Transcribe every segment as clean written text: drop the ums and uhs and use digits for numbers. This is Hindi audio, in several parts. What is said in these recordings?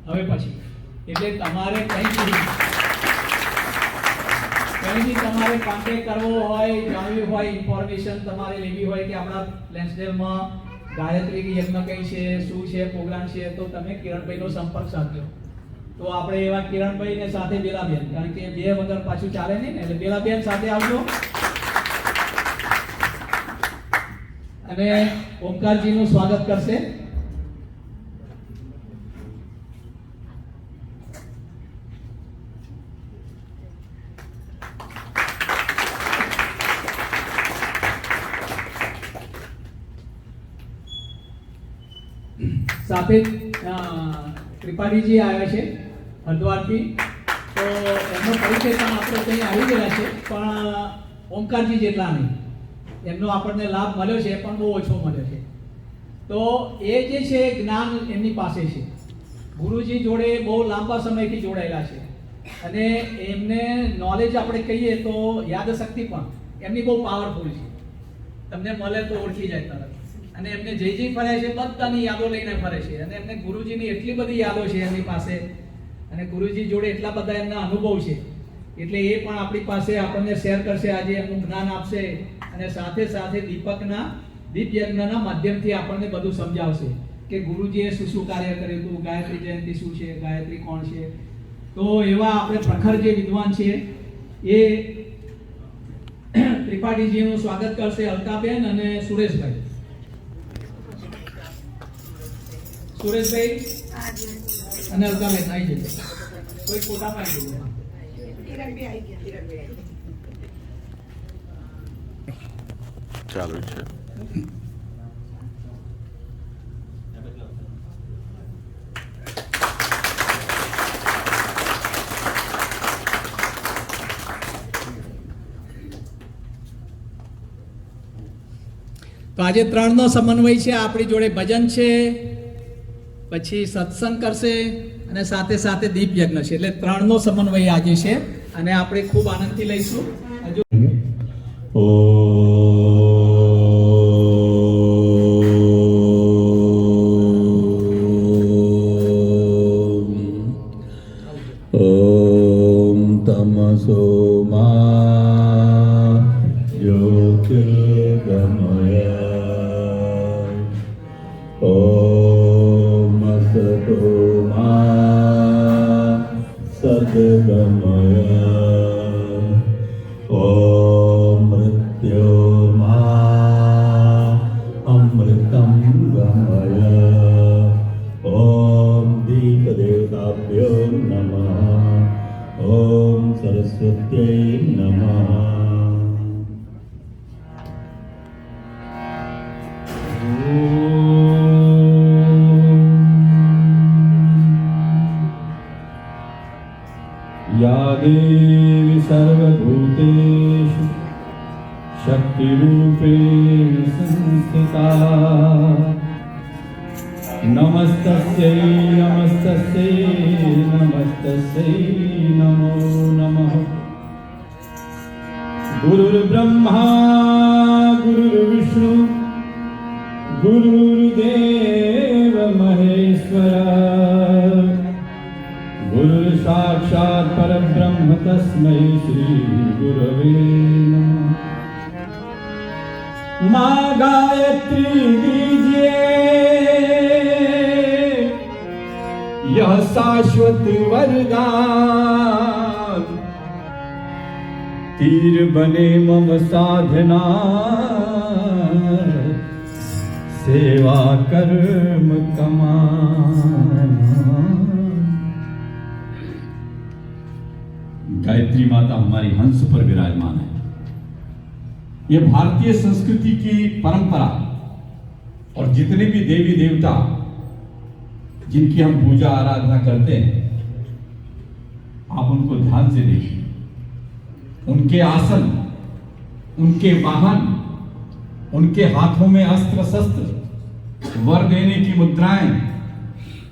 હવે પછી એટલે તમારે કંઈથી તમારે કોન્ટેક્ટ કરવો હોય, જાણવી હોય, ઇન્ફોર્મેશન તમારે લેવી હોય કે આપણા લેન્સડેલમાં ગાયત્રી યજ્ઞ કઈ છે, શું છે, પ્રોગ્રામ છે, તો તમે કિરણભાઈનો સંપર્ક સાધજો. તો આપણે એવા કિરણભાઈ ને સાથે બેલાબેન, કારણ કે બે વગર પાછું ચાલે નહીં ને, એટલે બેલાબેન સાથે આવજો. અને ઓમકારજીનું સ્વાગત કરશે. સાથે ત્રિપાઠીજી આવ્યા છે હરદ્વારથી, તો એમનો પરિચય પણ આપણે ત્યાં આવી ગયા છે, પણ ઓમકારજી જેટલા નહીં. એમનો આપણને લાભ મળ્યો છે પણ બહુ ઓછો મળ્યો છે. તો એ જે છે જ્ઞાન એમની પાસે છે, ગુરુજી જોડે બહુ લાંબા સમયથી જોડાયેલા છે, અને એમને નોલેજ આપણે કહીએ તો યાદશક્તિ પણ એમની બહુ પાવરફુલ છે. તમને મળે તો ઓળખી જાય તરત. અને એમને જે ફરે છે બધાની યાદો લઈને ફરે છે, અને એમને ગુરુજીની એટલી બધી યાદો છે એમની પાસે, અને ગુરુજી જોડે એટલા બધા એમના અનુભવ છે, એટલે એ પણ આપણી પાસે આપણને શેર કરશે, આજે એમનું જ્ઞાન આપશે, અને સાથે સાથે દીપ યજ્ઞના માધ્યમથી આપણને બધું સમજાવશે કે ગુરુજીએ શું શું કાર્ય કર્યું હતું, ગાયત્રી જયંતિ શું છે, ગાયત્રી કોણ છે. તો એવા આપણે પ્રખર જે વિદ્વાન છે એ ત્રિપાઠીજીનું સ્વાગત કરશે અલકાબેન અને સુરેશભાઈ. સુરેશભાઈ અને અલકાબેન આવી જશે. કોઈ ફોટામાં આવી જશે. ચાલુ છે. તો આજે 3 નો સમન્વય છે. આપણી જોડે ભજન છે, પછી સત્સંગ કરશે, અને સાથે સાથે દીપ યજ્ઞ છે. એટલે 3 નો સમન્વય આજે છે, અને આપણે ખૂબ આનંદથી લઈશું. ઓમ તમસો મા જ્યોતિર્ગમય ઓમ સતો મા સદગમય ઓમ મૃત્યોર્મા અમૃતમ ગમય ઓમ દીપદેવતાભ્યો નમઃ ઓમ સરસ્વત્यै નમઃ. या देवी सर्वभूतेषु शक्तिरूपेण संस्थिता नमस्तस्यै नमस्तस्यै नमस्तस्यै नमो नमः. गुरुर्ब्रह्मा गुरुर्विष्णु गुरुर्देव महेश्वर गुरुर् साक्षात् परब्रह्म तस्मै श्री गुरवे नमः. माँ गायत्री दीजिए यह शाश्वत वरदान तीर बने मम साधना सेवा कर्म कमान. गायत्री माता हमारी हंस पर विराजमान है. ये भारतीय संस्कृति की परंपरा, और जितने भी देवी देवता जिनकी हम पूजा आराधना करते हैं, आप उनको ध्यान से देखिए. उनके आसन, उनके वाहन, उनके हाथों में अस्त्र शस्त्र, वर देने की मुद्राएं,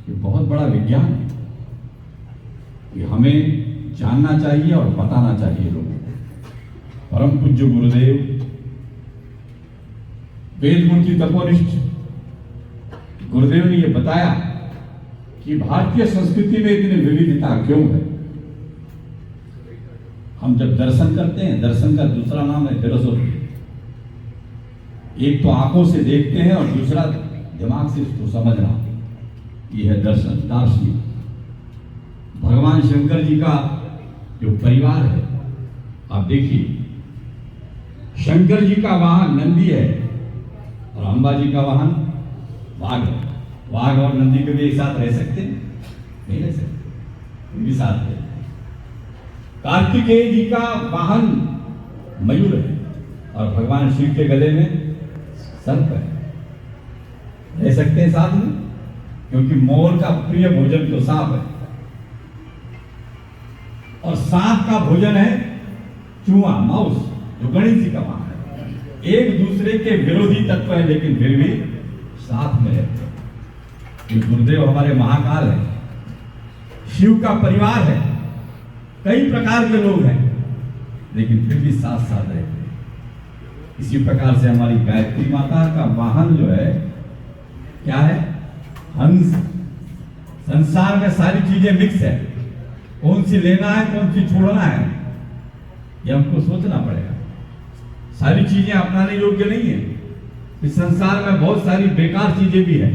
ये बहुत बड़ा विज्ञान है. ये हमें जानना चाहिए और बताना चाहिए लोगों को. परम पूज्य गुरुदेव वेद मूर्ति तपोनिष्ठ गुरुदेव ने ये बताया कि भारतीय संस्कृति में इतनी विविधता क्यों है। हम जब दर्शन करते हैं, दर्शन का दूसरा नाम है फिलोसॉफी। एक तो आंखों से देखते हैं और दूसरा दिमाग से इसको समझना, ये है दर्शन, दार्शनिक। भगवान शंकर जी का जो परिवार है, आप देखिए, शंकर जी का वाहन नंदी है और अंबा जी का वाहन वाघ है। वाघ और नंदी कभी एक साथ रह सकते हैं? नहीं रह सकते, भी साथ है। कार्तिकेय जी का वाहन मयूर है और भगवान शिव के गले में सर्प है। रह सकते हैं साथ में? क्योंकि मोर का प्रिय भोजन तो सांप है और सांप का भोजन है चूहा, माउस, जो गणेश जी का वाहन है। एक दूसरे के विरोधी तत्व है लेकिन फिर भी साथ में रहते हैं। गुरुदेव हमारे महाकाल है, शिव का परिवार है, कई प्रकार के लोग हैं लेकिन फिर भी साथ साथ रहते हैं। इसी प्रकार से हमारी गायत्री माता का वाहन जो है क्या है? हंस। संसार में सारी चीजें मिक्स है, कौन सी लेना है कौन सी छोड़ना है ये हमको सोचना पड़ेगा। सारी चीजें अपनाने योग्य नहीं है। इस संसार में बहुत सारी बेकार चीजें भी हैं,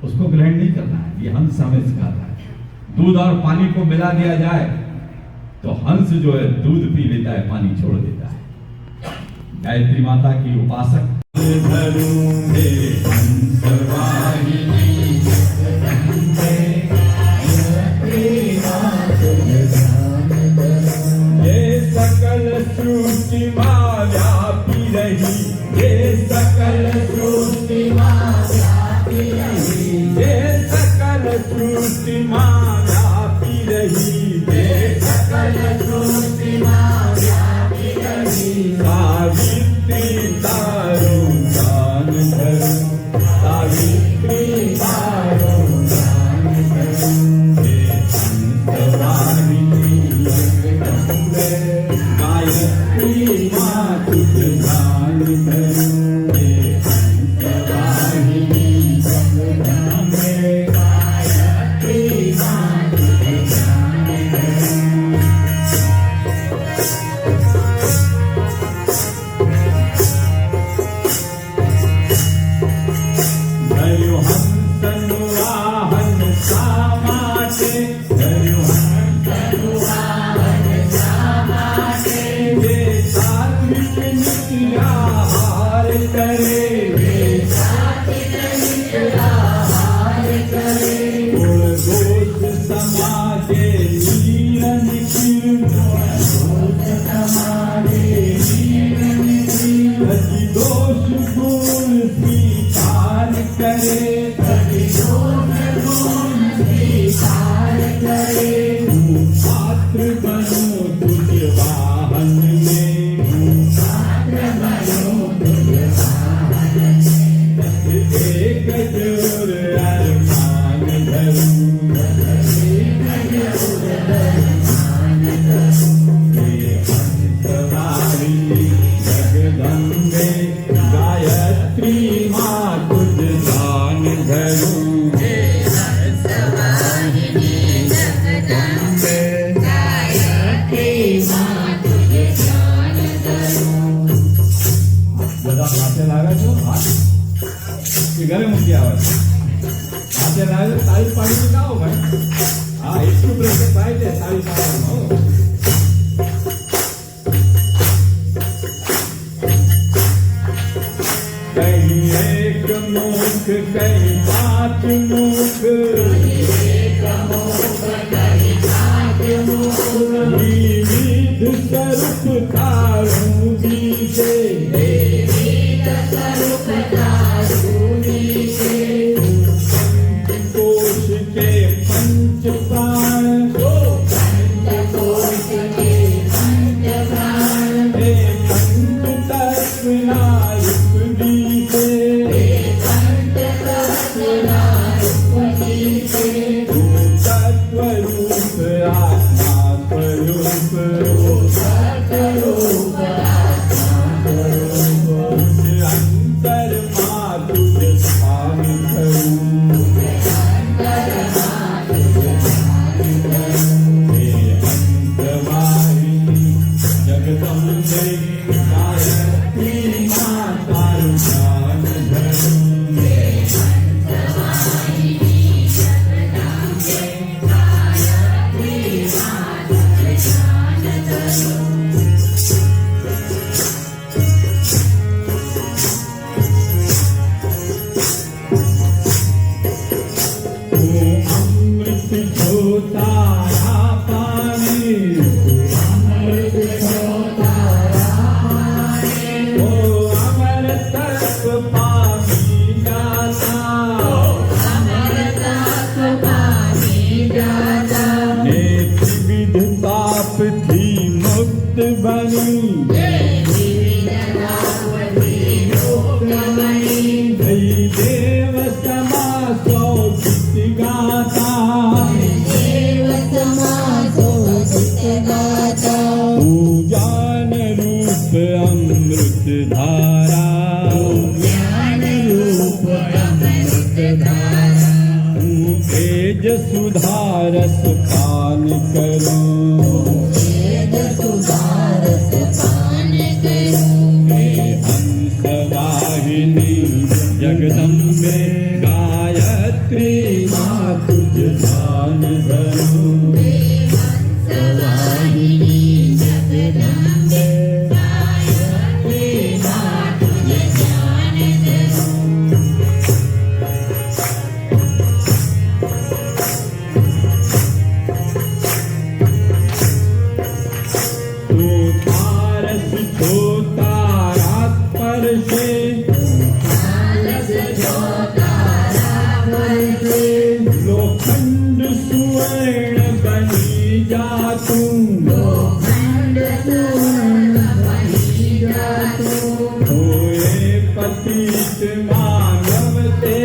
उसको ग्रहण नहीं करना है। ये हंस हमें सिखाता है। दूध और पानी को मिला दिया जाए तो हंस जो है दूध पी लेता है, पानी छोड़ देता है। गायत्री माता की उपासक सकल सृष्टि मां व्यापी रही, ये सकल सृष्टि मां व्यापी रही, ये सकल सृष्टि मां व्यापी रही, ये सकल सृष्टि मां व्यापी रही। सावित्री तारो दान धरो, सावित्री तारो दान धरो, गायत्री मां तुझ दान धरो, वाहिनी जगदम्बे में गायत्री मां तुझ दान धरो। धरो हंस वाहन सामाटे, धरो हंस वाहन सामाटे, वे सात्विक नित्याहार करे, वे सात्विक नित्याहार करे। गुण दोष समाजे नीर निखिल, गुण दोष समाजे नीर निखिल, अति दोष गुण स्वीकार करे, अति दोष गुण स्वीकार करे। पात्र बनो तुझ वाहन में, पात्र बनो तुझ वाहन में, एक जोर अरमान धरूं, एक जोर अरमान धरूं। हे हंसवाहिनी जगदम्बे, गायत्री मां तुझ दान धरूं, हे हंसवाहिनी जगदम्बे, गायत्री मां तुझ दान धरूं। બધા હાથે લાગે છો? હાથ કે ઘરે મૂકી આવે છે? હાથે લાગે તાળી પાડીને ગાઓ ભાઈ. હા, એટલું બ્રેક થાય છે તાળી પાડવાનું. कहीं एक मुख कहीं पांच मुख, एक मुख कहीं पांच मुख, विविध स्वरूप तारूं दीजे, विविध स्वरूप तारूं दीजे। पंचकोश के पंच प्राण, पंचकोश के पंच प्राण, हे पंच तत्व नायक दीजे, पंच तत्व नायक दीजे। तत्व रूप आत्मा स्वरूप, तत्व रूप आत्मा स्वरूप, अंतर मां तुझ स्थान धरूं, अंतर बनी जय देव समा सो गीत गाता ज्ञान रूप अमृत धारा तेज सुधारस पान करो हंस वाहिनी जगदम्बे गायत्री माँ तुझ ध्यान धरो लोखंड सुवर्ण बनी जा होए पतित मानव ते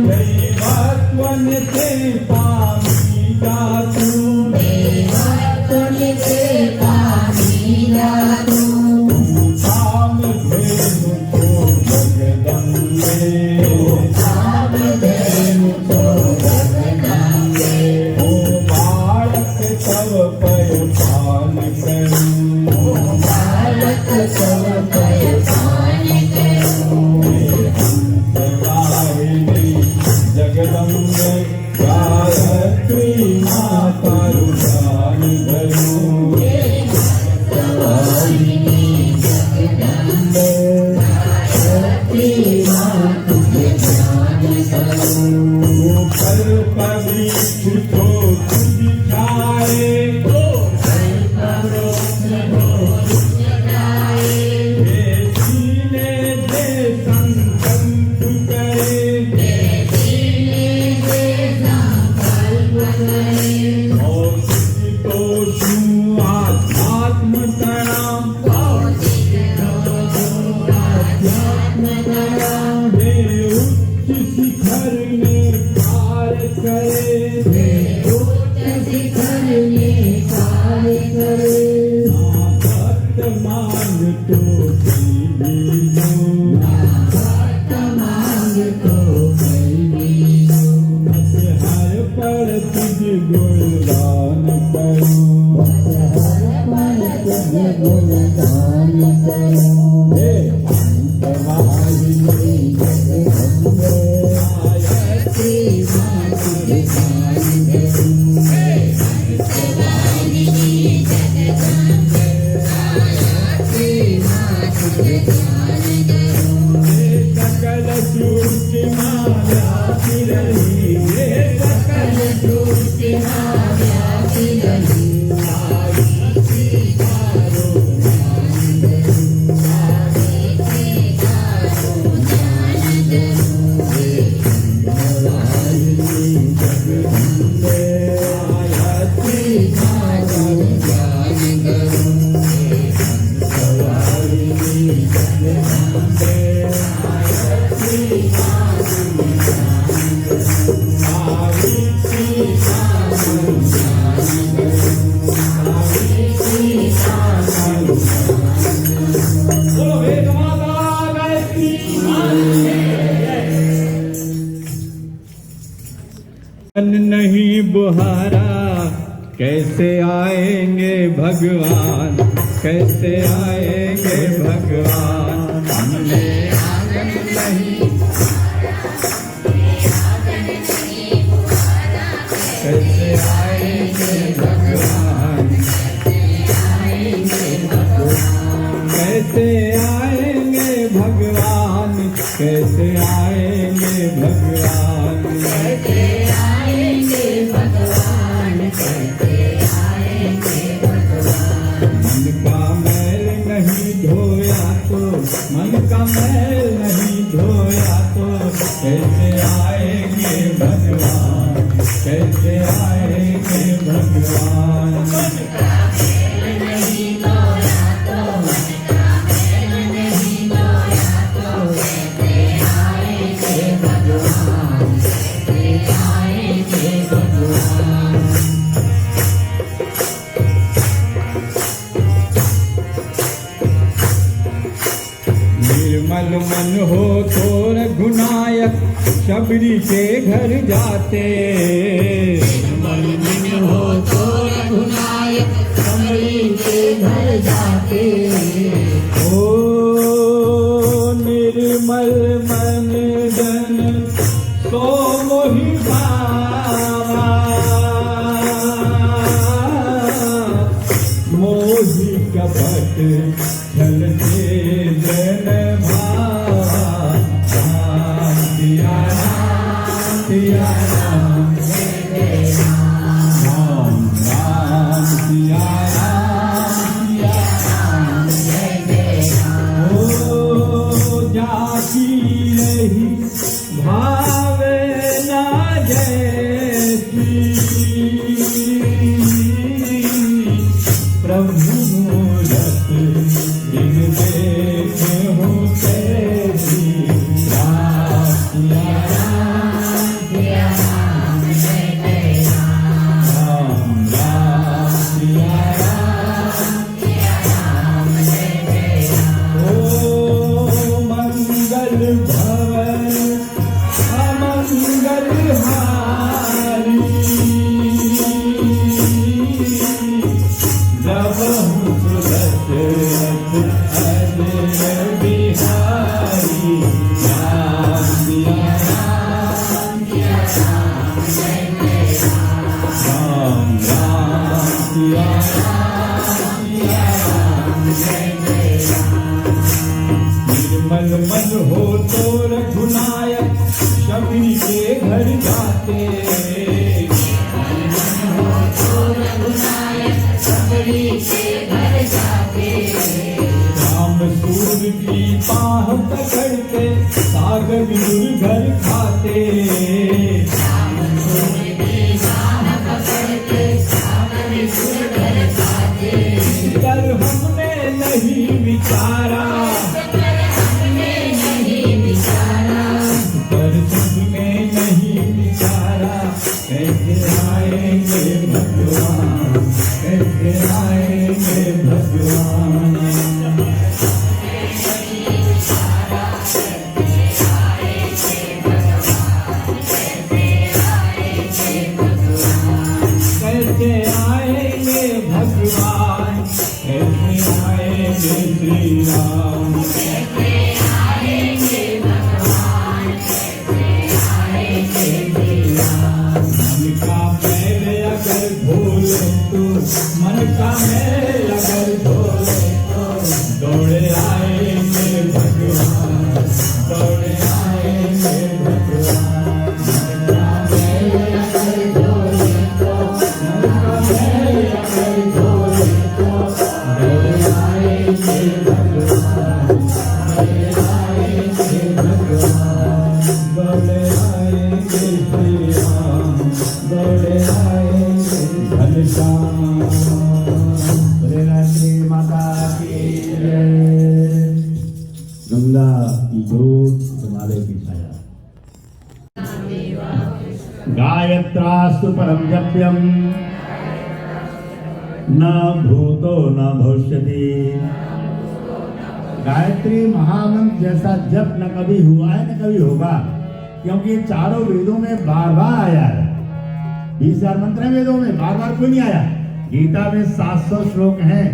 दैवत्वन ते पामी जा काम धेनु तो जगदम्बे ओ बालक तव पय पान वाहिनी जगदम्बे गायत्री माता ध्यान धरो कर पवित्र को दिखाए सीने दे संकल्प करे और किसी तो छू आत्म प्रणाम शिखर में कार्य करे भक्त मांग तो हर पर तुझ गुणगान सकल सुर की माया रही सकल सुर की माया रही नहीं बुहारा कैसे आएंगे भगवान, कैसे आएंगे भगवान। हमने आंगन नहीं कैसे आएंगे भगवान, कैसे आएंगे भगवान, कैसे आएंगे भगवान, कैसे आएंगे भगवान, कैसे आएंगे भगवान। मन का मैल नहीं धोया तो, मन का मैल नहीं धोया तो कैसे आएंगे भगवान। कैसे आएंगे भगवान। निर्मल मन हो तो रघुनायक शबरी के घर जाते। निर्मल मन हो तो रघुनायक शबरी के घर जाते। ओ निर्मल मन जन तो मोहि भावा, मोहि कपट छल से जन भावा। राम सिया राम सिया राम राम राम सिया राम सिया राम। ओ जाकी रही भावे ना जैसी, प्रभु मूरत दिन देखे हो तेरी। राम सिया राम सिया राम राम सिया राम। ओ मंगल भवन अमंगल हारी, जब सुरत अजय बिहारी। राम सिया राम राम राम सिया निर्मल मन हो तो रघुनायक शबरी के घर जाते। राम सूर की पाह पकड़ के सागर विदुर घर खाते। कर हमने नहीं विचारा, पर तुमने नहीं विचारा। कैसे आएंगे भगवान, कैसे आएंगे भगवान। कैसे आएंगे भगवान, कैसे आएंगे श्री राम। मन का मैल अगर धोले तो, मन का मैल अगर धोले तो, दौड़े आएंगे भगवान, दौड़े आएंगे भगवान। मन का मैल अगर धोले तो, मन का मैल अगर धोले तो, दौड़े आएंगे भगवान, दौड़े आएंगे भगवान, दौड़े आएंगे श्री राम, दौड़े आएंगे घनश्याम। बोले रात्रि माता की जय। गंगा की जोत हिमालय की छाया। गायत्रास्तु परम जप्यम न भूतो न भविष्यति। गायत्री महामंत्र जैसा जप न कभी हुआ है न कभी होगा, क्योंकि चारों वेदों में बार बार आया है। 20,000 मंत्र हैं वेदों में, बार बार कोई नहीं आया। गीता में 700 श्लोक हैं,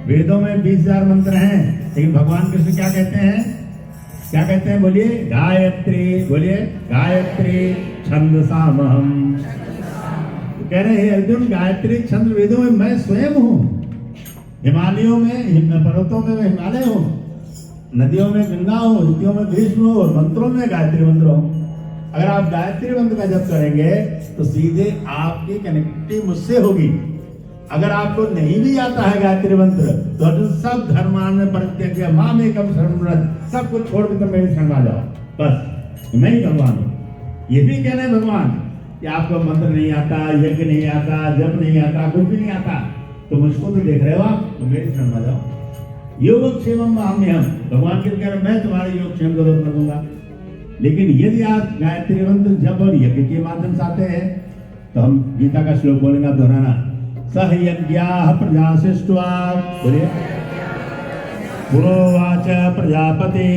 वेदों में 20,000 मंत्र हैं, लेकिन भगवान कृष्ण क्या कहते हैं? क्या कहते हैं? बोलिए गायत्री, बोलिए गायत्री छंदसामहम। तो कह रहे हैं अर्जुन, गायत्री छंद वेदों में मैं स्वयं हूँ। हिमालयों में, पर्वतों में मैं हिमालय हूँ, नदियों में गंगा हूँ, ऋतुओं में भीष्म हूँ, और मंत्रों में गायत्री मंत्र हूँ। अगर आप गायत्री मंत्र का जप करेंगे तो सीधे आपकी कनेक्टिविटी मुझसे होगी। अगर आपको नहीं भी आता है गायत्री मंत्र तो सब धर्मान में परित्यज्य माम एकम शरणं व्रज, सब कुछ छोड़ के तो मेरे शरण आ जाओ, बस मैं ही भगवान हूँ। ये भी कह रहे हैं भगवान कि कि आपको मंत्र नहीं आता, यज्ञ नहीं आता, जप नहीं आता, कुछ भी नहीं आता, तो मुझको तो देख रहे हो आप, तो मेरे शरण में जाओ। योगक्षेमम हम भगवान के कह रहे मैं तुम्हारे योगक्षेम जरूर कर दूंगा। लेकिन यदि आप गायत्री मंत्र जप और यज्ञ के माध्यम से आते हैं तो हम गीता का श्लोक बोलेंगे, आप दोहराना। सह यज्ञाः प्रजा सृष्ट्वा, बोलिए, पुरोवाच प्रजापति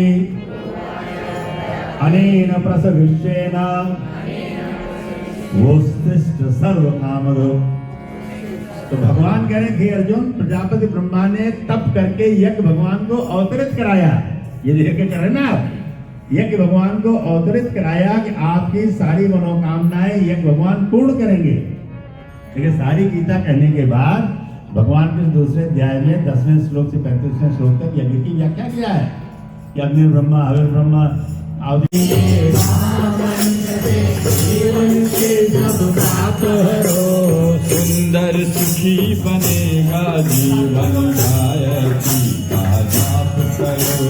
अनेन प्रसविष्येन वोस्तिष्ठ सर्व कामदो। तो भगवान कह रहे थे अर्जुन, प्रजापति ब्रह्मा ने तप करके यज्ञ भगवान को अवतरित कराया। ये यज्ञ कर रहे ना आप, यज्ञ भगवान को अवतरित कराया कि आपकी सारी मनोकामनाएं यज्ञ भगवान पूर्ण करेंगे। देखिए सारी गीता कहने के बाद भगवान के दूसरे अध्याय में 10वें श्लोक से 35वें श्लोक तक यज्ञ की व्याख्या किया है कि अग्नि ब्रह्मा, हविर ब्रह्मा, आदि सुंदर सुखी बनेगा जीवन, गायत्री का जाप करो।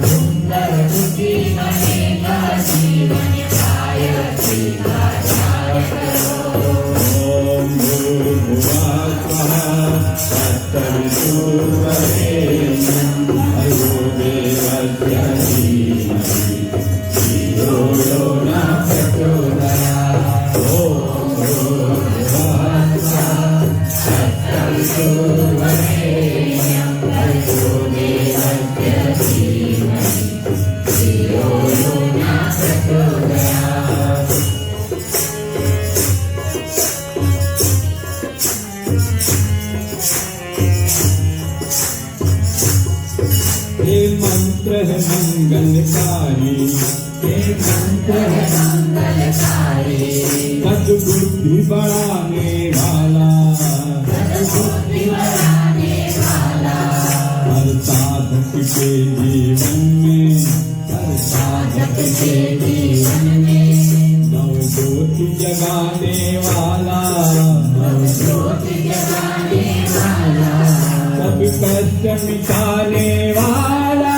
सुंदर सुखी बनेगा जीवन, गायत्री का जाप करो। ओम भूर्भुवः स्वः तत्सवितुर्वरेण्यं भर्गो देवस्य धीमहि धियो यो नः प्रचोदयात्। ओम भूर्भुवः स्वः तत्सवितुर्वरेण्यं भर्गो देवस्य धीमहि धियो यो नः प्रचोदयात्। हे मंत्र है मंगलकारी, हे मंत्र है मंगलकारी, सद्बुद्धि बढ़ाने वाला, सद्बुद्धि बढ़ाने वाला, हर साधक के जीवन में, हर साधक के जीवन में, नवज्योति जगाने वाला, नवज्योति जगाने वाला, सब कष्ट मिटाने वाला,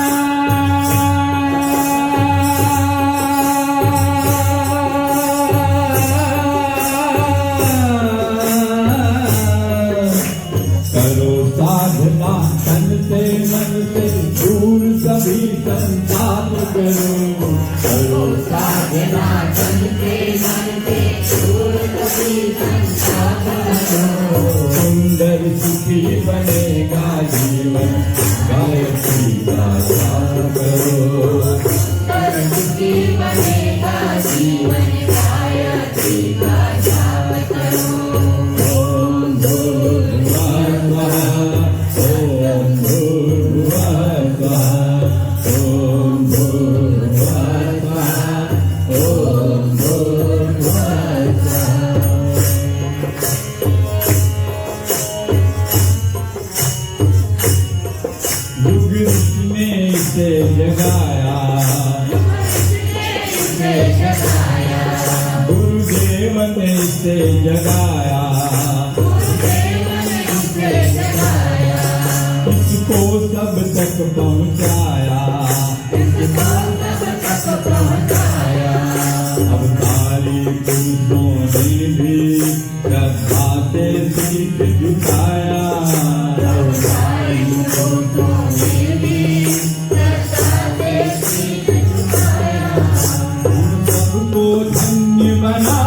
करो साधना तन से मन से, दूर सभी संताप करो। करो साधना तन से मन से, दूर सभी संताप करो। सुंदर सुखी बनेगा जीवन, गायत्री का जाप करो। सुंदर सुखी बनेगा जीवन, गायत्री का जाप करो। ओम भूर्भुवः स्वः, ओम भूर्भुवः स्वः, ओम भूर्भुवः स्वः, ओम भूर्भुवः स्वः। युग ने इसे जगाया, गुरुदेव ने इसे जगाया, इसको सब तक पहुँचाया, अब सारी पुरुषों ने भी श्रद्धा से शीश झुकाया, सारी पुरुषों ने भी श्रद्धा से शीश झुकाया, हम सबको धन्य बनाया।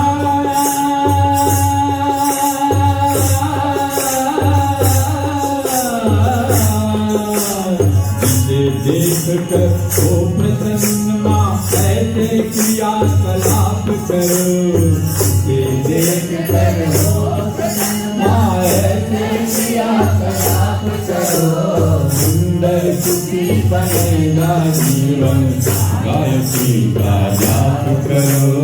जिसे देख कर ओ प्रसन्न माँ, ऐसे क्रियाकलाप करो। जिसे देख कर ओ प्रसन्न माँ, ऐसे क्रियाकलाप करो। सुंदर सुखी बनेगा जीवन, गायत्री का जाप करो।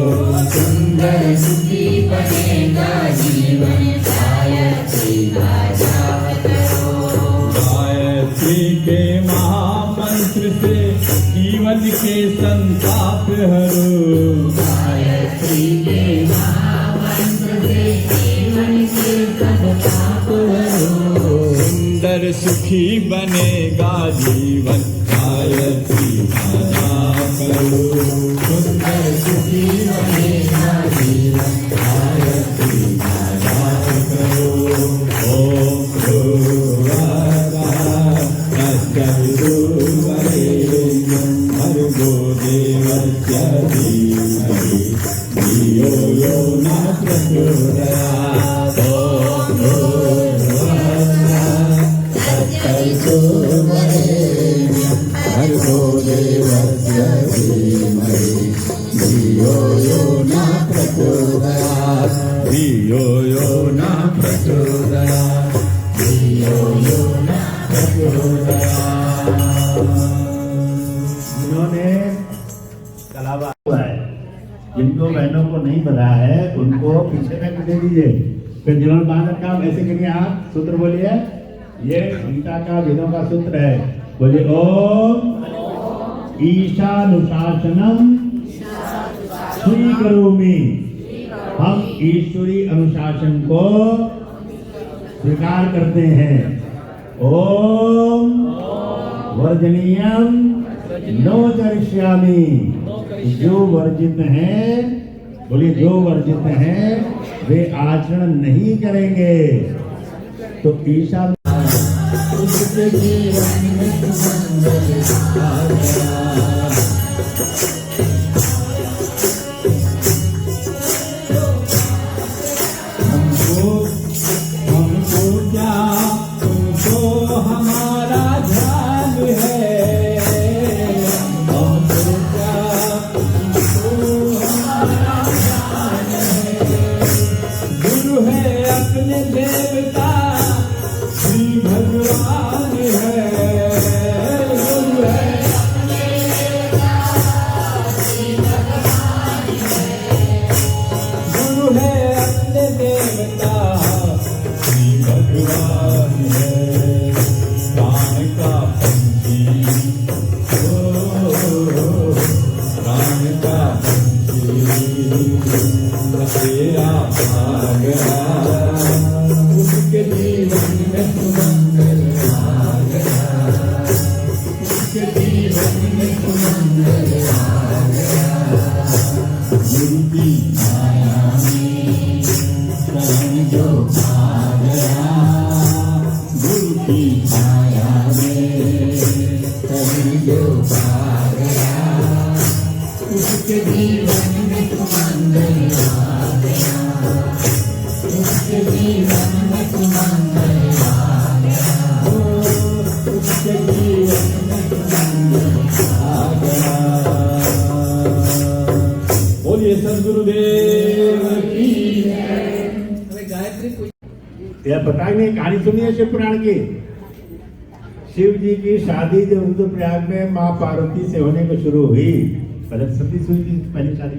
सुंदर सुखी बनेगा जीवन, गायत्री का जाप करो। गायत्री के महामंत्र से जीवन के संताप हरो। गायत्री के महामंत्र से जीवन के संताप हरो। सुंदर सुखी बनेगा जीवन, गायत्री का जाप करो। सुंदर सुखी बनेगा जीवन, प्रचोदयात् ॐ भूर्भुवस्सुः भर्गो देवस्य धीमहि धियो यो न प्रचोदयात् धियो यो न प्रचोदयात् धियो यो न प्रचोदयात्। जिन्होंने कलावा हुआ है, जिनको बहनों को नहीं पता है उनको पीछे में दे दीजिए। फिर जिन्होंने बांधन काम ऐसे करिए, आप सूत्र बोलिए। ये गीता का वेदों का सूत्र है, बोलिए ओम ईशानुशासनम स्वीकरोमि। हम ईश्वरी अनुशासन को स्वीकार करते हैं। ओम वर्जनीयम नो करिष्यामि। जो वर्जित हैं, बोलिए जो वर्जित हैं वे आचरण नहीं करेंगे। तो ईशा उसके जीवन में सुमंगल आ गया। हमको क्या तुमको हमारा ध्यान है। हमको क्या तुमको हमारा ध्यान है। गुरु है अपने देवता श्री भगवान है। गुरु है अपने देवता श्री भगवान है। गुरु है अपने देवता श्री भगवान है। प्राण का पंछी प्राण का पंछी तेरा भाग उसके जीवन में सुमंगल आ गया। उसके जीवन में सुमंगल आ गया। गुरु की माया में कहीं जो आ गया। गुरु की माया में कहीं जो आ गया। उसके जीवन में सुमंगल आ गया। उसके जीवन में सुमंगल आ गया। उसके जीवन में सुमंगल आ गया। बोलिए सद्गुरुदेव की जय। હવે ગાયત્રી પૂજા यह पता नहीं, कहानी सुनिए शिव पुराण की। शिव जी की शादी जो रुद्रप्रयाग में माँ पार्वती से होने को शुरू हुई, पहले सती हुई थी, पहली शादी।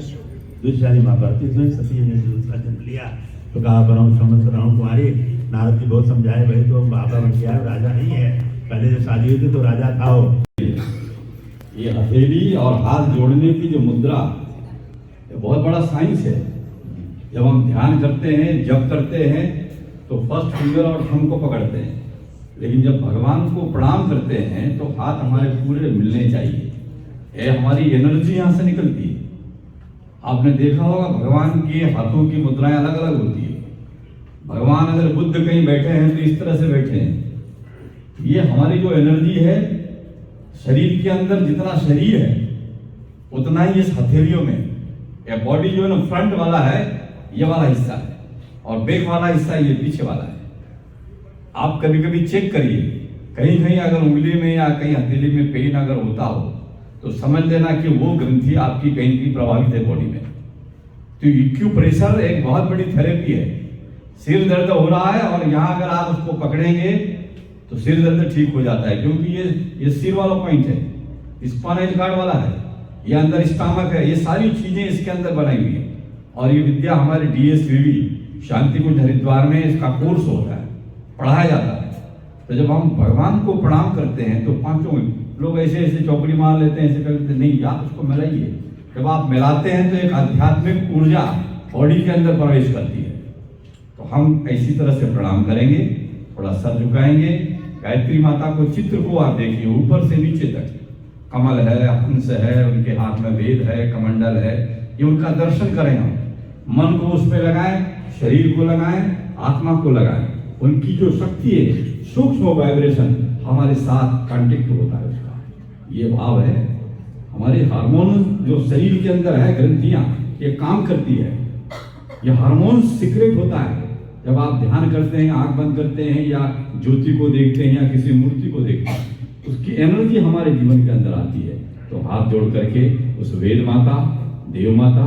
दूसरी शादी माँ पार्वती से हुई। सती ने दूसरा जन्म लिया तो कहा बनाऊं समझ रहा कुमारी। नारद जी बहुत समझाए, भाई तो बाबा बन गया, राजा नहीं है। पहले जब शादी हुई थी तो राजा था वो। ये हथेली और हाथ जोड़ने की जो मुद्रा, ये बहुत बड़ा साइंस है। जब हम ध्यान करते हैं, जप करते हैं, तो फर्स्ट फिंगर और थंब को पकड़ते हैं, लेकिन जब भगवान को प्रणाम करते हैं तो हाथ हमारे पूरे मिलने चाहिए। ये हमारी एनर्जी यहाँ से निकलती है। आपने देखा होगा भगवान के हाथों की मुद्राएं अलग अलग होती है। भगवान अगर बुद्ध कहीं बैठे हैं तो इस तरह से बैठे हैं। ये हमारी जो एनर्जी है शरीर के अंदर, जितना शरीर है उतना ही इस हथेलियों में। ये बॉडी जो है ना, फ्रंट वाला है ये वाला हिस्सा है, और बैक वाला हिस्सा ये पीछे वाला है। आप कभी कभी चेक करिए, कहीं कहीं अगर उंगली में या कहीं हथेली में पेन अगर होता हो तो समझ लेना कि वो ग्रंथि आपकी कहीं की प्रभावित है बॉडी में। तो एक्यूप्रेशर एक बहुत बड़ी थेरेपी है। सिर दर्द हो रहा है और यहाँ अगर आप उसको पकड़ेंगे तो सिर दर्द ठीक हो जाता है, क्योंकि ये सिर वाला पॉइंट है, स्पाइनल कार्ड वाला है, ये अंदर स्टमक है। ये सारी चीजें इसके अंदर बनाई हुई है। और ये विद्या हमारे DSVV शांति कुंज हरिद्वार में इसका कोर्स होता है, पढ़ाया जाता है। तो जब हम भगवान को प्रणाम करते हैं तो पांचों लोग ऐसे ऐसे चौकड़ी मार लेते हैं, ऐसे करते नहीं, आप उसको मिलाइए। जब आप मिलाते हैं तो एक आध्यात्मिक ऊर्जा बॉडी के अंदर प्रवेश करती है। तो हम ऐसी तरह से प्रणाम करेंगे, थोड़ा सर झुकाएंगे। गायत्री माता को चित्र को आप देखिए, ऊपर से नीचे तक कमल है, हंस है, उनके हाथ में वेद है, कमंडल है, ये उनका दर्शन करें। हम मन को उस पर लगाएं, शरीर को लगाएं, आत्मा को लगाएं। उनकी जो शक्ति है, सूक्ष्म वाइब्रेशन हमारे साथ कांटेक्ट होता है उसका, ये भाव है। हमारे हार्मोन जो शरीर के अंदर है, ग्रंथियां, ये काम करती है। ये हार्मोन सीक्रेट होता है। जब आप ध्यान करते हैं, आंख बंद करते हैं या ज्योति को देखते हैं या किसी मूर्ति को देखते हैं, उसकी एनर्जी हमारे जीवन के अंदर आती है। तो हाथ जोड़ करके उस वेद माता, देव माता,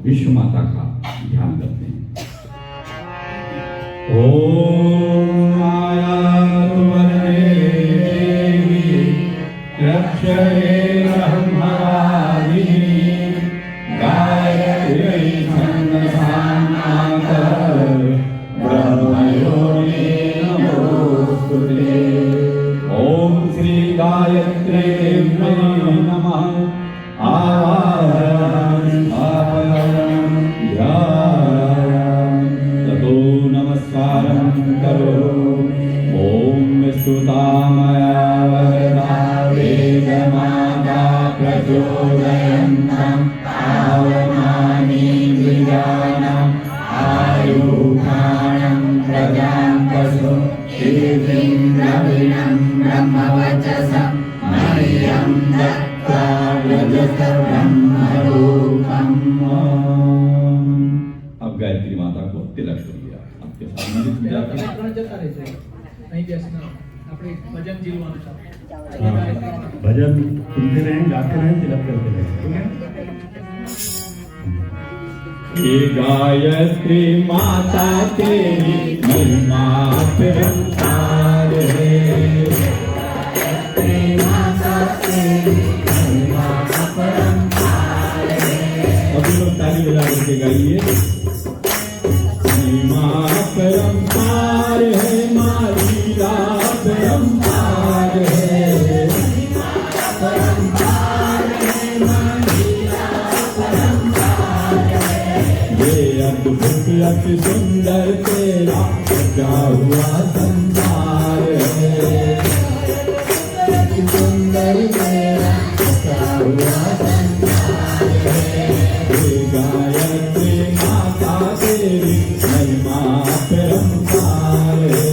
विश्व माता का ध्यान करते हैं। ओम आयातवरे देवी रक्षये ब्रह्मवादिनी गायत्री छन्दसां मातः ब्रह्मयोनि नमोस्तुते। ओम श्री गायत्री देव्यै नमः। आवाहयामि स्थापयामि ध्यायामि ततो नमस्कारं करोमि। ओम स्तुतामया वरदा वेदमाता प्रचोदयन्तं पावनानि मृगाणाम् आयुर्भाणं प्रदां पशु कीर्तिं द्रविणं ब्रह्मवचसं मह्यं दत्त्वा व्रजत ब्रह्मरूपम्। अब गायत्री माता को तिलक कर दिया। आपके सामने જતા રહેશે અહીં બેસીને આપણે ભજન જીવવાનું છે। भजन सुनते रहें, गाते रहें, तिलक करते रहें, ठीक है? ये गायत्री माता तेरी महिमा परंपार है। अभी लोग ताली बजा करके गाइए। महिमा परंपार है, मालीला परंपार है। ये अद्भुत अति सुंदर तेरा सजा हुआ संसार है। सुंदर तेरा सजा हुआ संसार है। ये गायत्री माता तेरी महिमा परंपार है।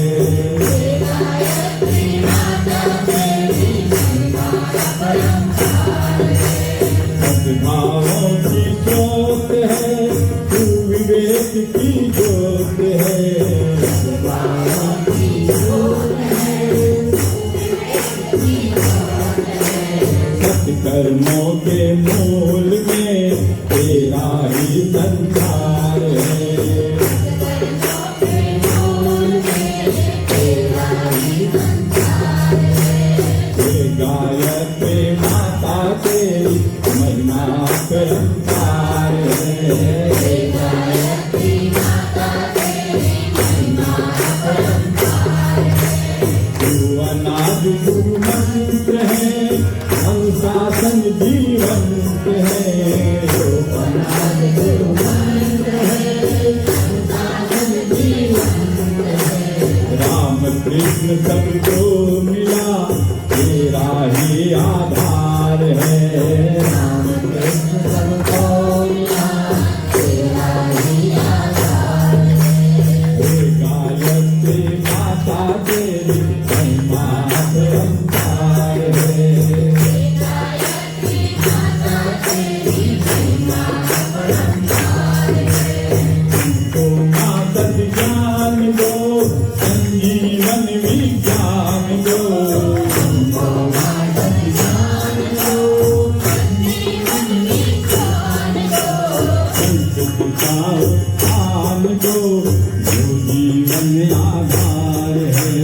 सद्भावों की स्रोत है, तू विवेक की ज्योत है। सत्कर्मों के मूल में तेरा ही संसार है। हे गायत्री माता तेरी महिमा परंपार है। तू अनादि गुरु मंत्र है, अनुशासन जीवंत है। राम कृष्ण सबको मिला, तेरा ही आधार है। राम कृष्ण सबको मिला, तेरा ही आधार है। हे गायत्री माता तेरी महिमा परंपार है। तुमको माता ज्ञान दो, संजीवन विज्ञान दो। उत्थान दो, जो जीवन आधार है।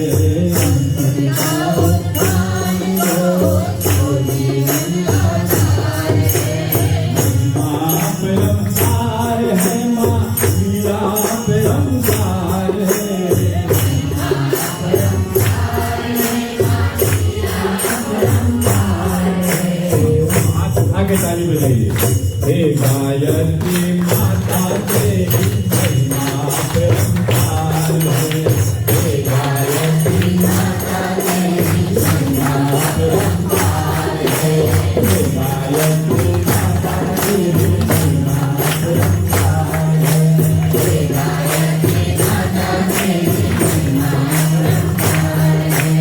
माँ परंपार है, माँ लीला परंपार है। हाथ उठा के ताली बजाइए। हे गायत्री माता तेरी महिमा परंपार है। हे गायत्री माता तेरी महिमा परंपार है। हे गायत्री माता तेरी महिमा परंपार है। हे गायत्री माता तेरी महिमा परंपार है।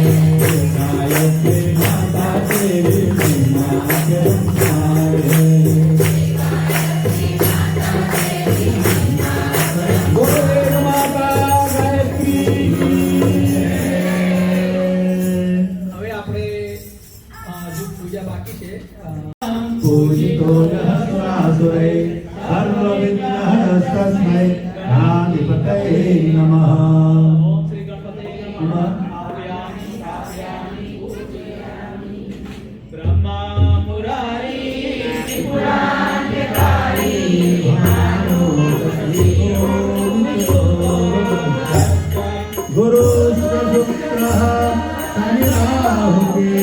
हे गायत्री माता तेरी महिमा परंपार है। नमः। ओम श्री गणपते नमः। आह्वयामि स्थापयामि पूजयामि। ब्रह्मा मुरारी त्रिपुरान्धकारी गुरुश्रशुक्रः शनिराहुकेतवः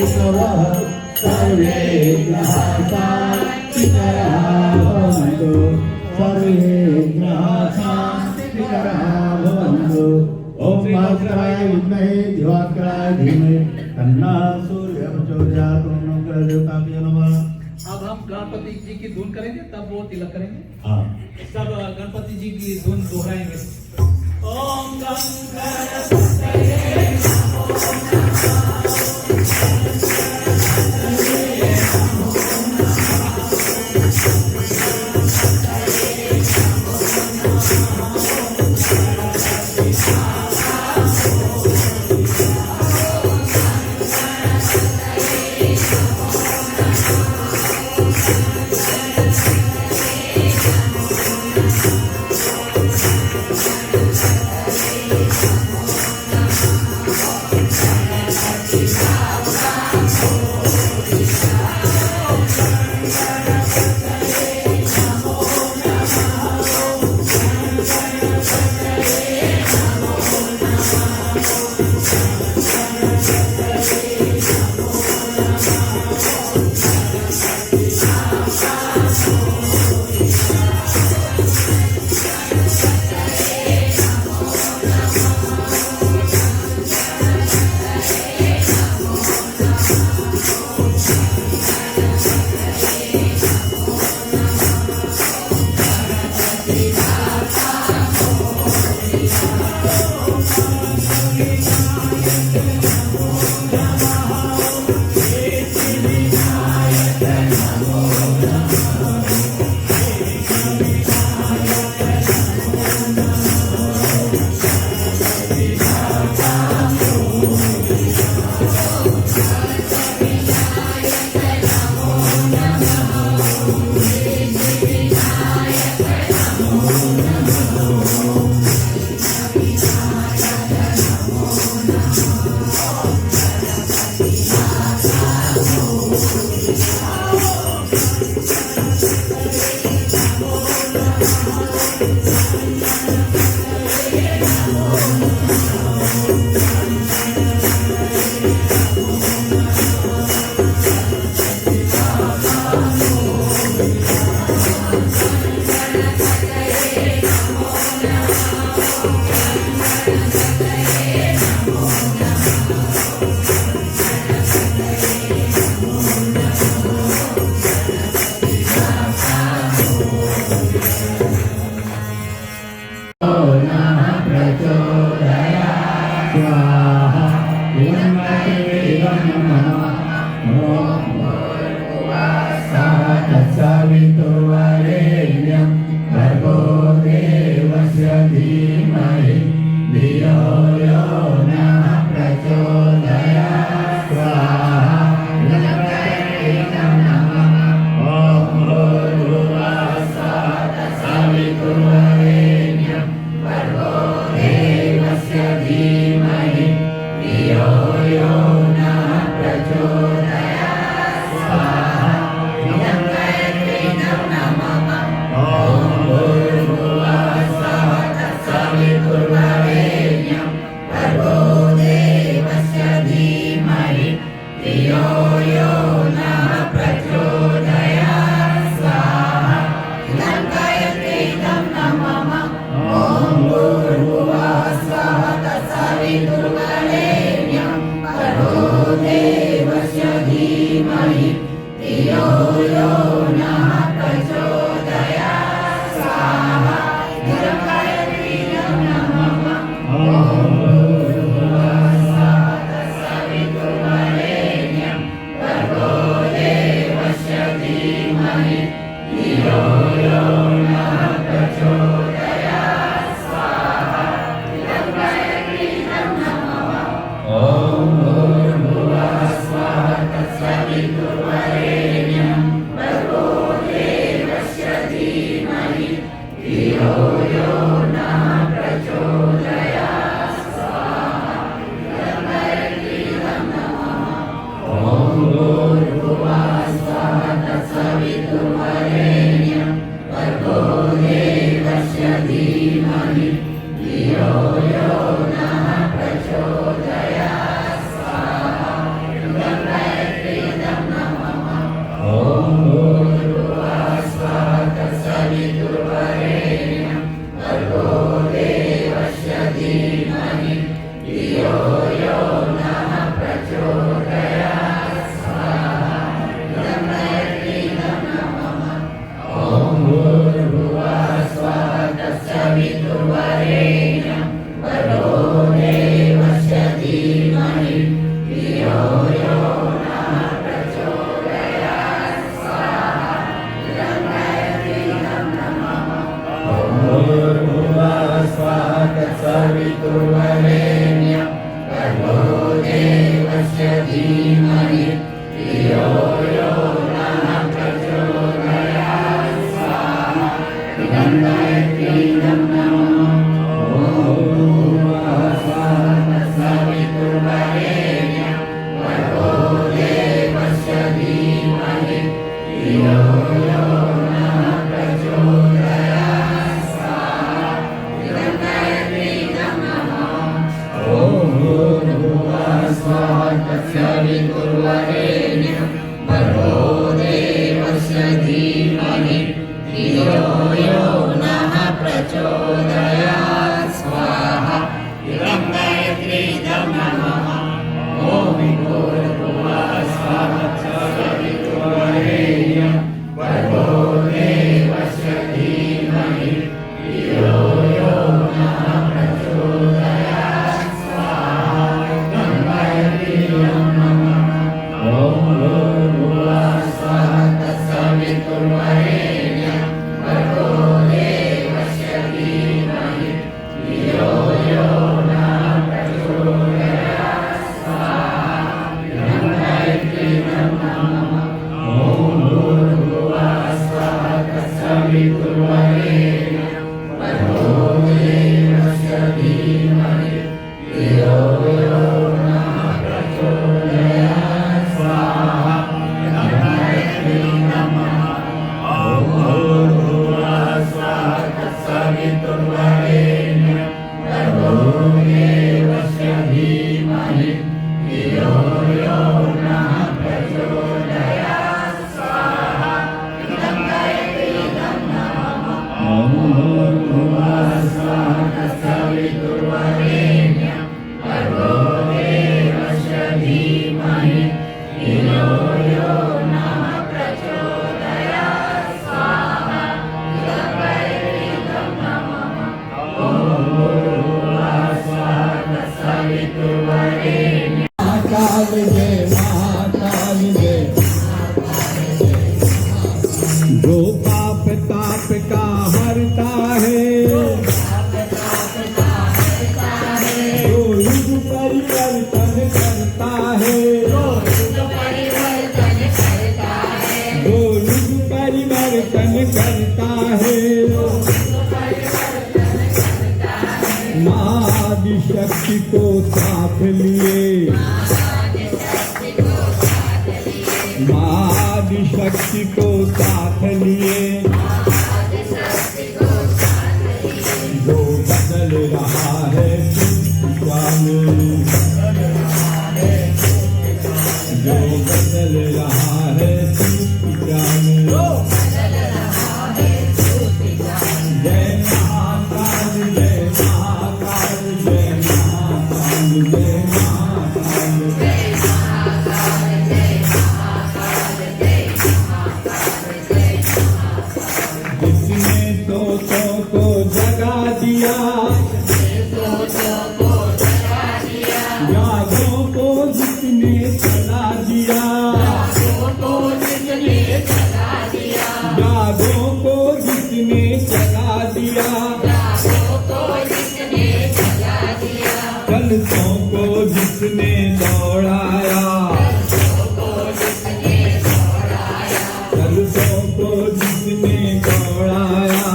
सर्वे ग्रहाः शान्तिकराः भवन्तु। सर्वे ग्रहाः शान्तिकराः भवन्तु। ॐ भास्कराय विद्महे दिवाकराय धीमहि तन्नः सूर्यः प्रचोदयात्। ॐ नमः देवताभ्यो नमः। अब हम गणपति जी की धुन करेंगे, तब वो तिलक करेंगे। हाँ सब गणपति जी की धुन दोहराएंगे। ओम तत्सवितुर्वरेण्यं भर्गो देवस्य धीमहि धियो यो नः प्रचोदयात् स्वाहा इदं गायत्रीं नमः ॐ तत्सवितुर्वरेण्यं भर्गो देवस्य धीमहि धियो यो नः प्रचोदयात् स्वाहा इदं गायत्रीं नमः ॐ स्वाहा तत्सवितुर्वरेण्यं भर्गो देवस्य धीमहि धियो यो नः प्रचोदयात् स्वाहा इदं गायत्रीं नमः ॐ स्वाहा तत्सवितुर्वरेण्यं भर्गो देवस्य धीमहि धियो यो नः प्रचोदयात् स्वाहा इदं गायत्रीं नमः ॐ स्वाहा तत्सवितुर्वरेण्यं भर्गो देवस्य धीमहि धियो यो नः प्रचोदयात् स्वाहा इदं गायत्रीं नमः ॐ स्वाहा तत्सवितुर्वरेण्यं भर्गो देवस्य धीमहि धियो यो नः प्रचोदयात् स्वाहा इदं गायत्रीं नमः ॐ स्वाहा तत्सवितुर्वरेण्यं भर्गो देवस्य धीमहि धियो यो नः प्रचोदयात् स्वाहा इदं गायत्रीं नमः ॐ स्वाहा तत्सवितुर्वरेण्यं भर्गो देवस्य धीमहि धियो यो नः प्रचोदयात् स्वाहा इदं गायत्रीं नमः ॐ स्वाहा तत्सवितुर्वरेण्यं महाकाल जय महाकाल जय जो पाप ताप का हरता है जो युग परिवर्तन करता है जो युग परिवर्तन करता है महाआदि शक्ति को साथ लिए महाआदि शक्ति को साथ लिए जो बदल रहा है चाल जो बदल रहा है चाल जय महाकाल जय महाकाल जय महाकाल जय महाकाल जिसने तो को जगा दिया यादों को जिसने चला दिया यादों को जिसने चला दिया कलशों को जिसने दौड़ाया कलशों को जिसने दौड़ाया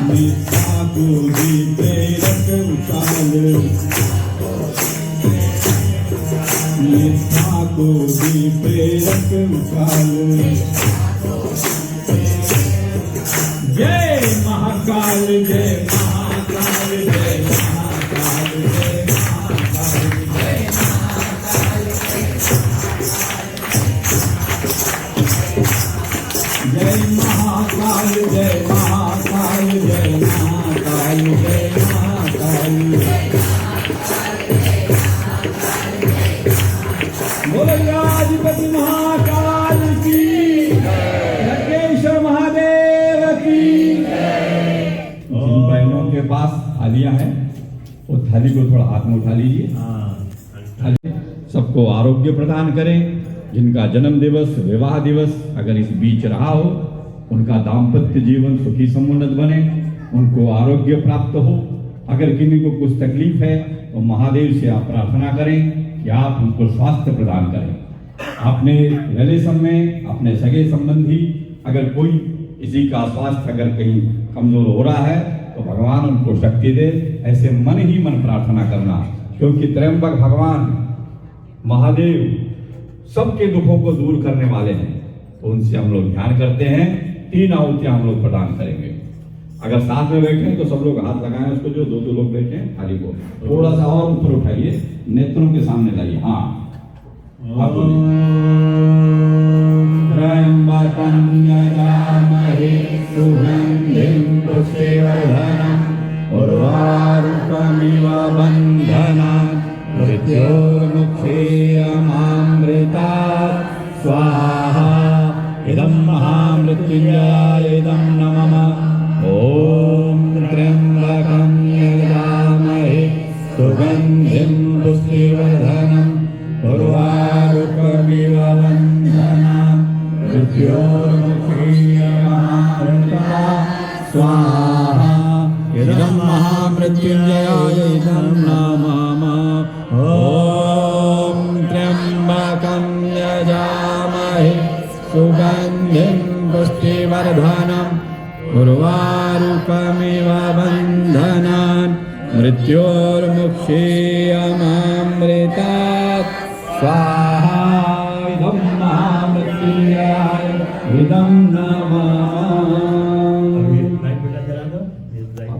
निष्ठा को भी प्रेरक उछाल निष्ठा को भी प्रेरक उछाल जय महाकाल जय महाकाल जय महाकाल जय महाकाल जय जय महाकाल जय महाकाल जय महाकाल जय महाकाल बोलो राजपति महाकाल की लंकेश्वर महादेव की। जिन बहनों के पास थालियां हैं वो थाली को थोड़ा हाथ में उठा लीजिए। थाली सबको आरोग्य प्रदान करें। जिनका जन्म दिवस विवाह दिवस अगर इस बीच रहा हो उनका दाम्पत्य जीवन सुखी समुन्नत बने। उनको आरोग्य प्राप्त हो। अगर किसी को कुछ तकलीफ है तो महादेव से आप प्रार्थना करें कि आप उनको स्वास्थ्य प्रदान करें। अपने रिलेशन में अपने सगे संबंधी अगर कोई किसी का स्वास्थ्य अगर कहीं कमजोर हो रहा है तो भगवान उनको शक्ति दे, ऐसे मन ही मन प्रार्थना करना, क्योंकि त्र्यंबक भगवान महादेव सबके दुखों को दूर करने वाले हैं। तो उनसे हम लोग ध्यान करते हैं। 3 आहुतियां हम लोग प्रदान करेंगे। अगर साथ में बैठे हैं तो सब लोग हाथ लगाएं उसको, जो 2 लोग बैठे हैं थाली को थोड़ा सा और ऊपर उठाइए, नेत्रों के सामने लाइए। हाँ, आप त्र्यंबकं यजामहे सुगन्धिं पुष्टिवर्धनम् उर्वारुकमिव बन्धनात् मृत्योर्मुक्षीयमामृतात् स्वाहा। इदं महामृत्युञ्जयाय इदं नमः। ॐ त्र्यंबकं यजामहे सुगन्धिं पुष्टिवर्धनम् उर्वारुकमिव बन्धनात् मृत्योर्मुक्षीयमामृतात् स्वाहा। इदं महामृत्युञ्जयाय इदं नमः। ॐ त्र्यंबकं यजामहे सुगन्धिं पुष्टिवर्धनम् उर्वारुकमिव बन्धनान् मृत्योर्मुक्षीयमामृतात् स्वाहा। इदं महामृत्युञ्जयाय इदं नमः। लाइट बेटा जला दो, लाइट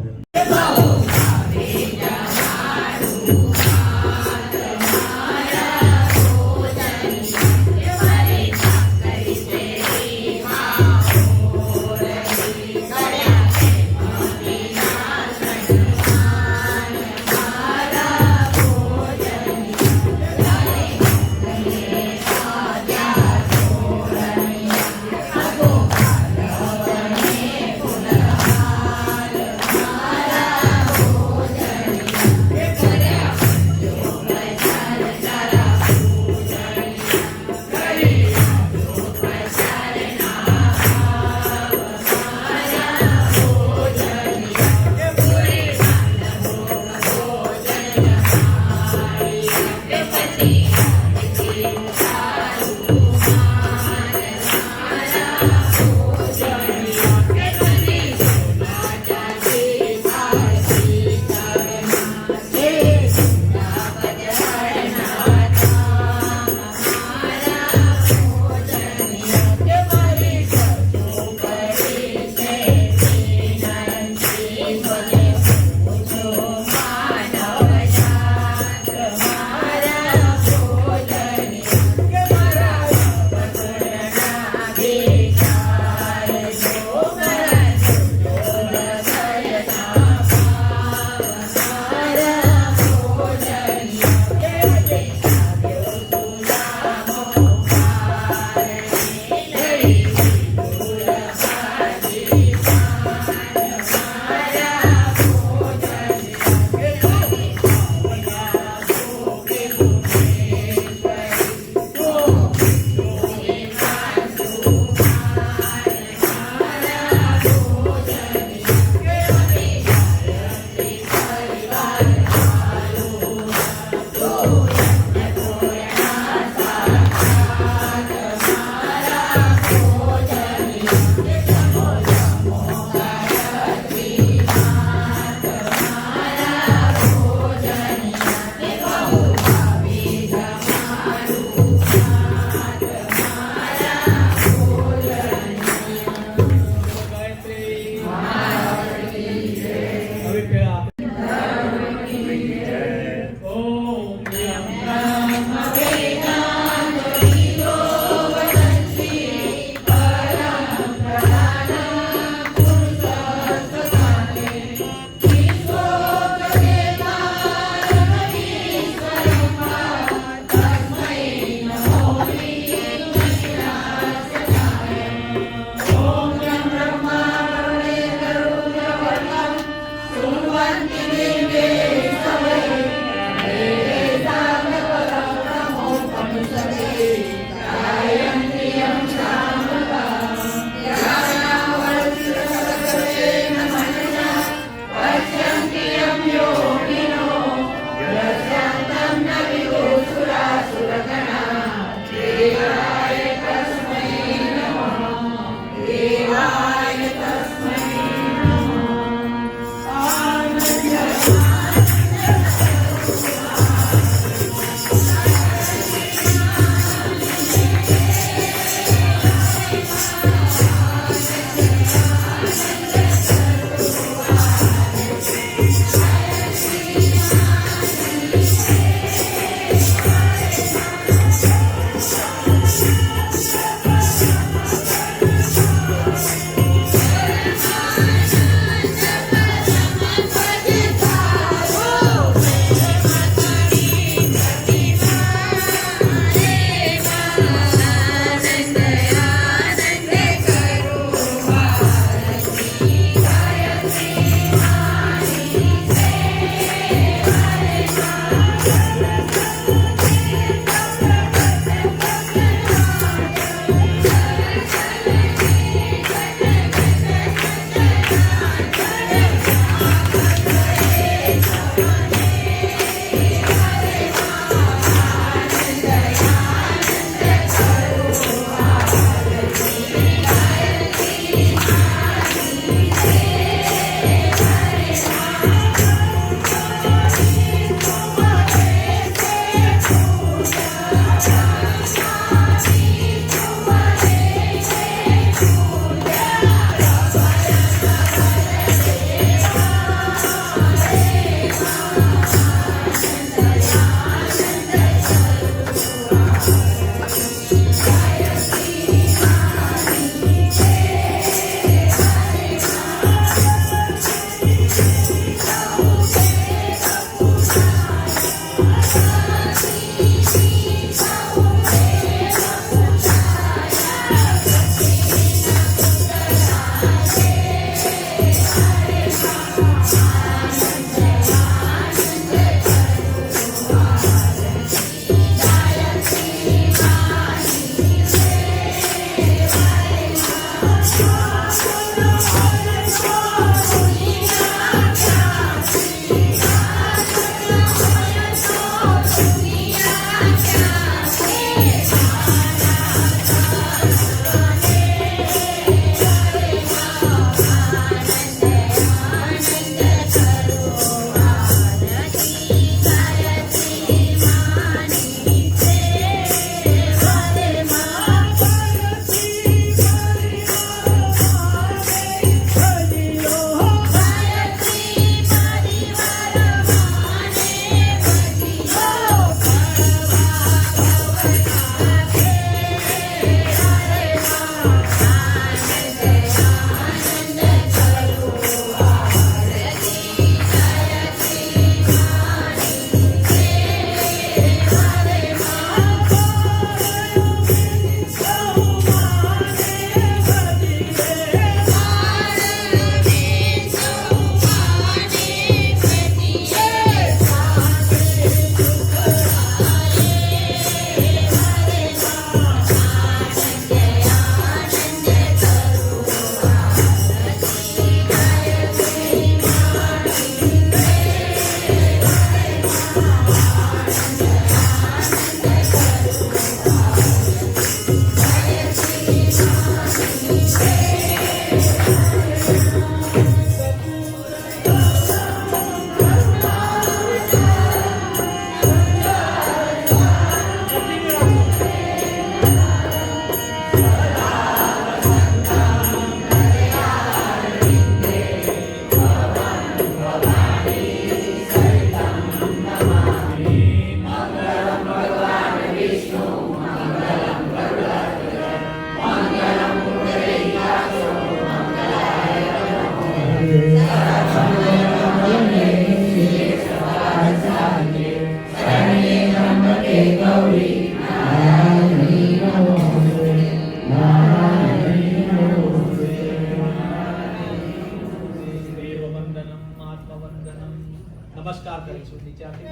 નમસ્કાર કરીશું નીચેથી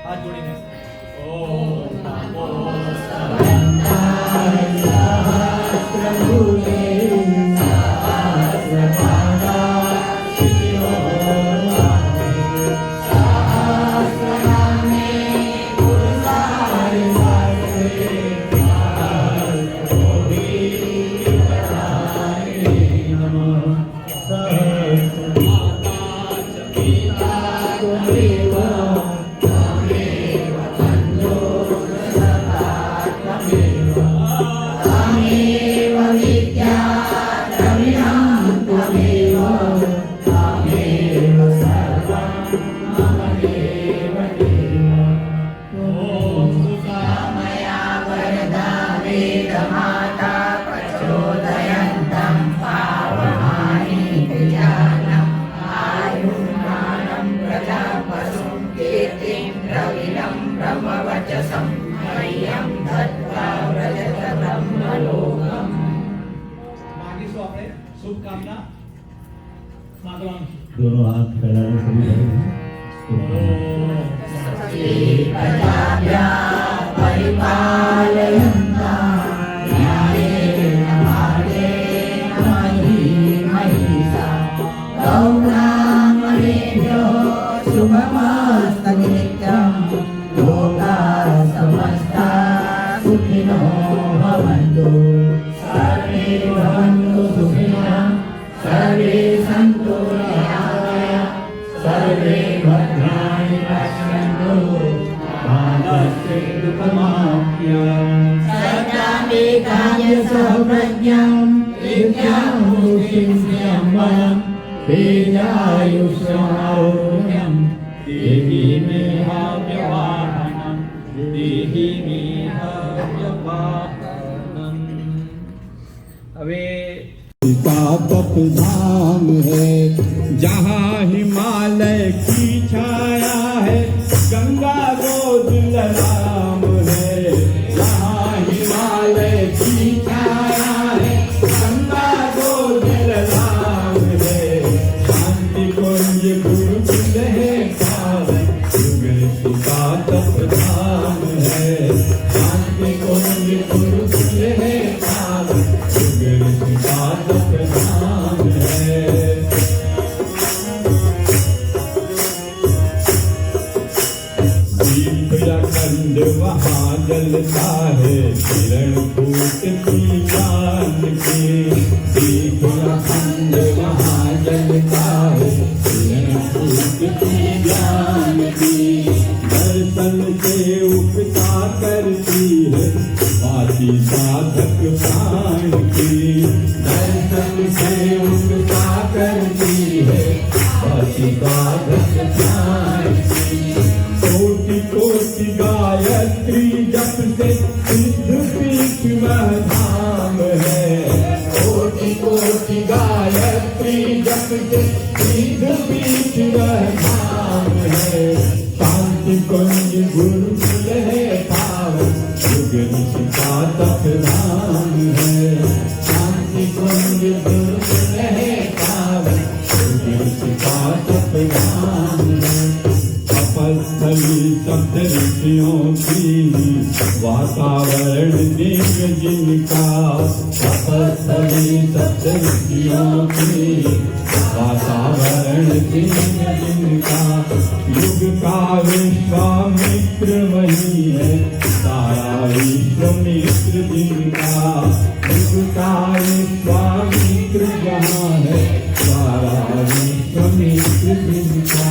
હાથ જોડીને ઓમ નમો मांगीશું આપણે શુભકામના માગવાનું दोनों हाथ फैलाने सभी હવે तप धाम है जहाँ हिमालय की छाया है, गंगा गोद ललाम है। जहाँ हिमालय की छाया है, गंगा गोद ललाम है। शांति कुंज गुरुकुल है पावन, युग का तप धाम है। शांति कुंज गुरुकुल है पावन, युग का तप धाम है। दीप अखंड वहाँ जलता है, किरण फूटती ज्ञान की। दीप अखंड वहाँ जलता है, किरण फूटती ज्ञान की। दर्शन से उपता करती है बाती साधक प्राण की। दर्शन से उपता करती है बाती साधक प्राण की। कोटि कोटि गायत्री जप से सिद्ध पीठ वह धाम है। कोटि कोटि गायत्री जप से सिद्ध पीठ वह धाम है। शांति कुंज गुरुकुल है पावन, युग ऋषि का तप धाम है। शांति कुंज गुरुकुल है पावन, युग ऋषि का तप धाम है। तपस्थली सप्त ऋषियों की, वातावरण दिव्य जिनका। तपस्थली सप्त ऋषियों की, वातावरण दिव्य जिनका। युग का विश्वामित्र वही है, सारा विश्वामित्र जिनका। युग का विश्वामित्र जहाँ है, सारा विश्वामित्र जिनका।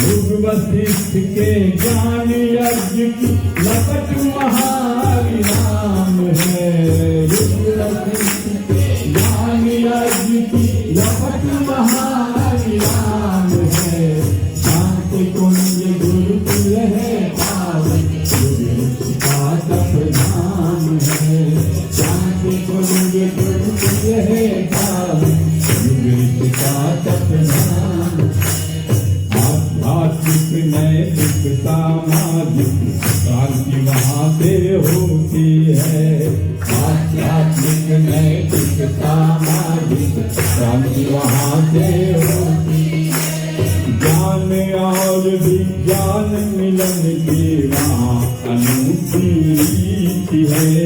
युग वशिष्ठ के ज्ञान यज्ञ की लपट महाविराम है। युग वशिष्ठ के ज्ञान यज्ञ की लपट महाविराम है। शांति कुंज गुरुकुल है पावन, युग ऋषि का तप धाम है। शांति कुंज गुरुकुल है पावन, युग ऋषि का तप धाम। आध्यात्मिक नैतिक सामाजिक क्रांति वहाँ से होती है। आध्यात्मिक नैतिक सामाजिक क्रांति वहाँ से होती है। ज्ञान और हवन की वहाँ अनूठी रीति है।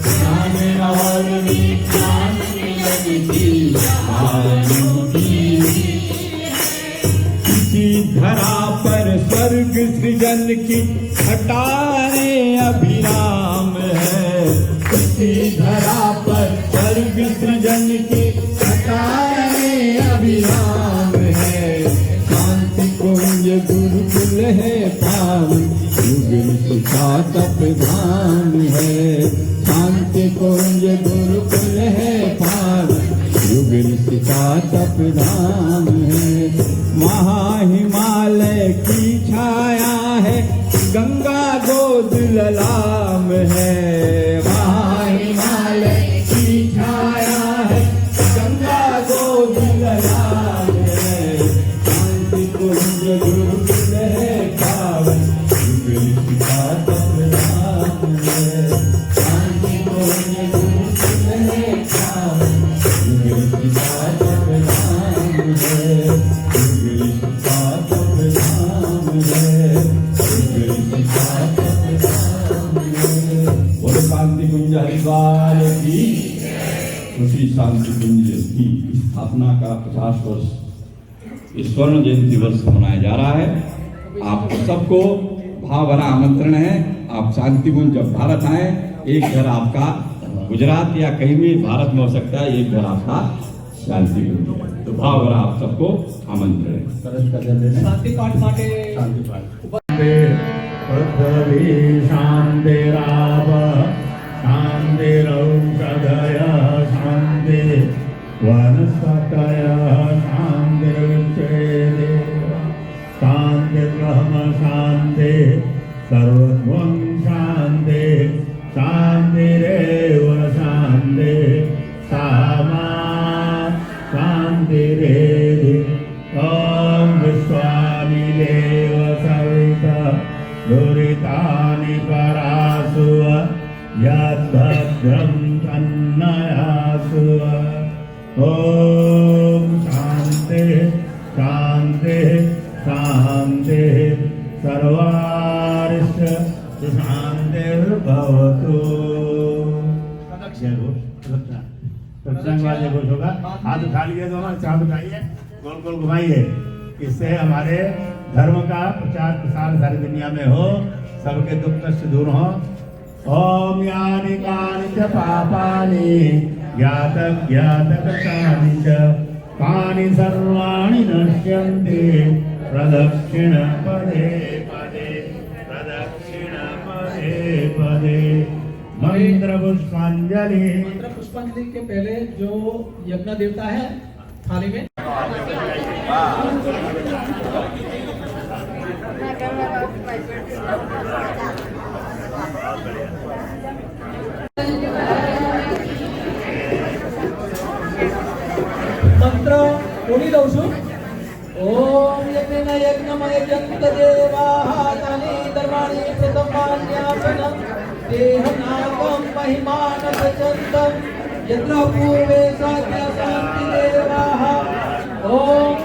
राम हवन में शांति लगती अनूठी किसी धरा पर स्वर्ग सृजन की हटाने अभिराम है। किसी धरा पर स्वर्ग सृजन की हटाने अभिराम है। शांति कुंज गुरुकुल है पावन युग शिक्षा तप धाम है। शांति कुंज गुरुकुल है पावन युग शिक्षा तप धाम है। वहाँ हिमालय की छाया है गंगा गोद ललाम है। वहाँ हिमालय की छाया है गंगा गोद ललाम है। शांति कुंज गुरुकुल है पावन युग शिक्षा तप धाम है। शांति कुंज गुरुकुल है पावन युग शिक्षा तप धाम है। युग शिक्षा तप धाम है। युग शिक्षा तप धाम है। और शांति कुंज हरिद्वार की उसी शांति कुंज की स्थापना का 50 वर्ष इस स्वर्ण जयंती वर्ष मनाया जा रहा है। आप सबको भाव भरा आमंत्रण है। आप शांति कुंज जब भारत आए, एक घर आपका गुजरात या कहीं भी भारत में हो सकता है, एक घर आपका शांति कुंज है। तो भाव भरा आप सबको आमंत्रण है। शांति पाठ माटे शांति पाठ। पृथ्वी शान्तिराप शान्तिरौषधयः शान्ति वनस्पतयः शान्तिर्विश्वे देवा शान्तिर्ब्रह्म शान्ति सर्वत्वं शान्ति शान्तिरेव शान्ति सामा शान्तिरेधि। ॐ विश्वानि देव सविता दुरितानि परासुव यद्भद्रं तन्नयासुव। ॐ शान्ति शान्ति शान्ति सर्वारिष्ट शान्तिर्भवतु। सत्संग वाले घोष होगा। हाथ उठा लिए दोनों, चाँद उठाइए, गोल गोल घुमाइए। इससे हमारे धर्म का प्रचार प्रसार सारी दुनिया में हो, सबके दुख कष्ट दूर हो। ओम यानि कानि च पापानि ज्ञात ज्ञात कृतानि च तानि सर्वाणि नश्यन्ति प्रदक्षिण पदे पदे प्रदक्षिण पदे पदे। मंत्र पुष्पांजलि। मंत्र पुष्पांजलि के पहले जो यज्ञ देवता है थाली में मंत्र कोणी दઉં છું। ओम यज्ञ यज्ञमय जंत देवाः तानि धर्माणि प्रथमान्यासनं देहनागं महिमान भजन्तं यत्र पूर्वे शान्ति देवाः। ओम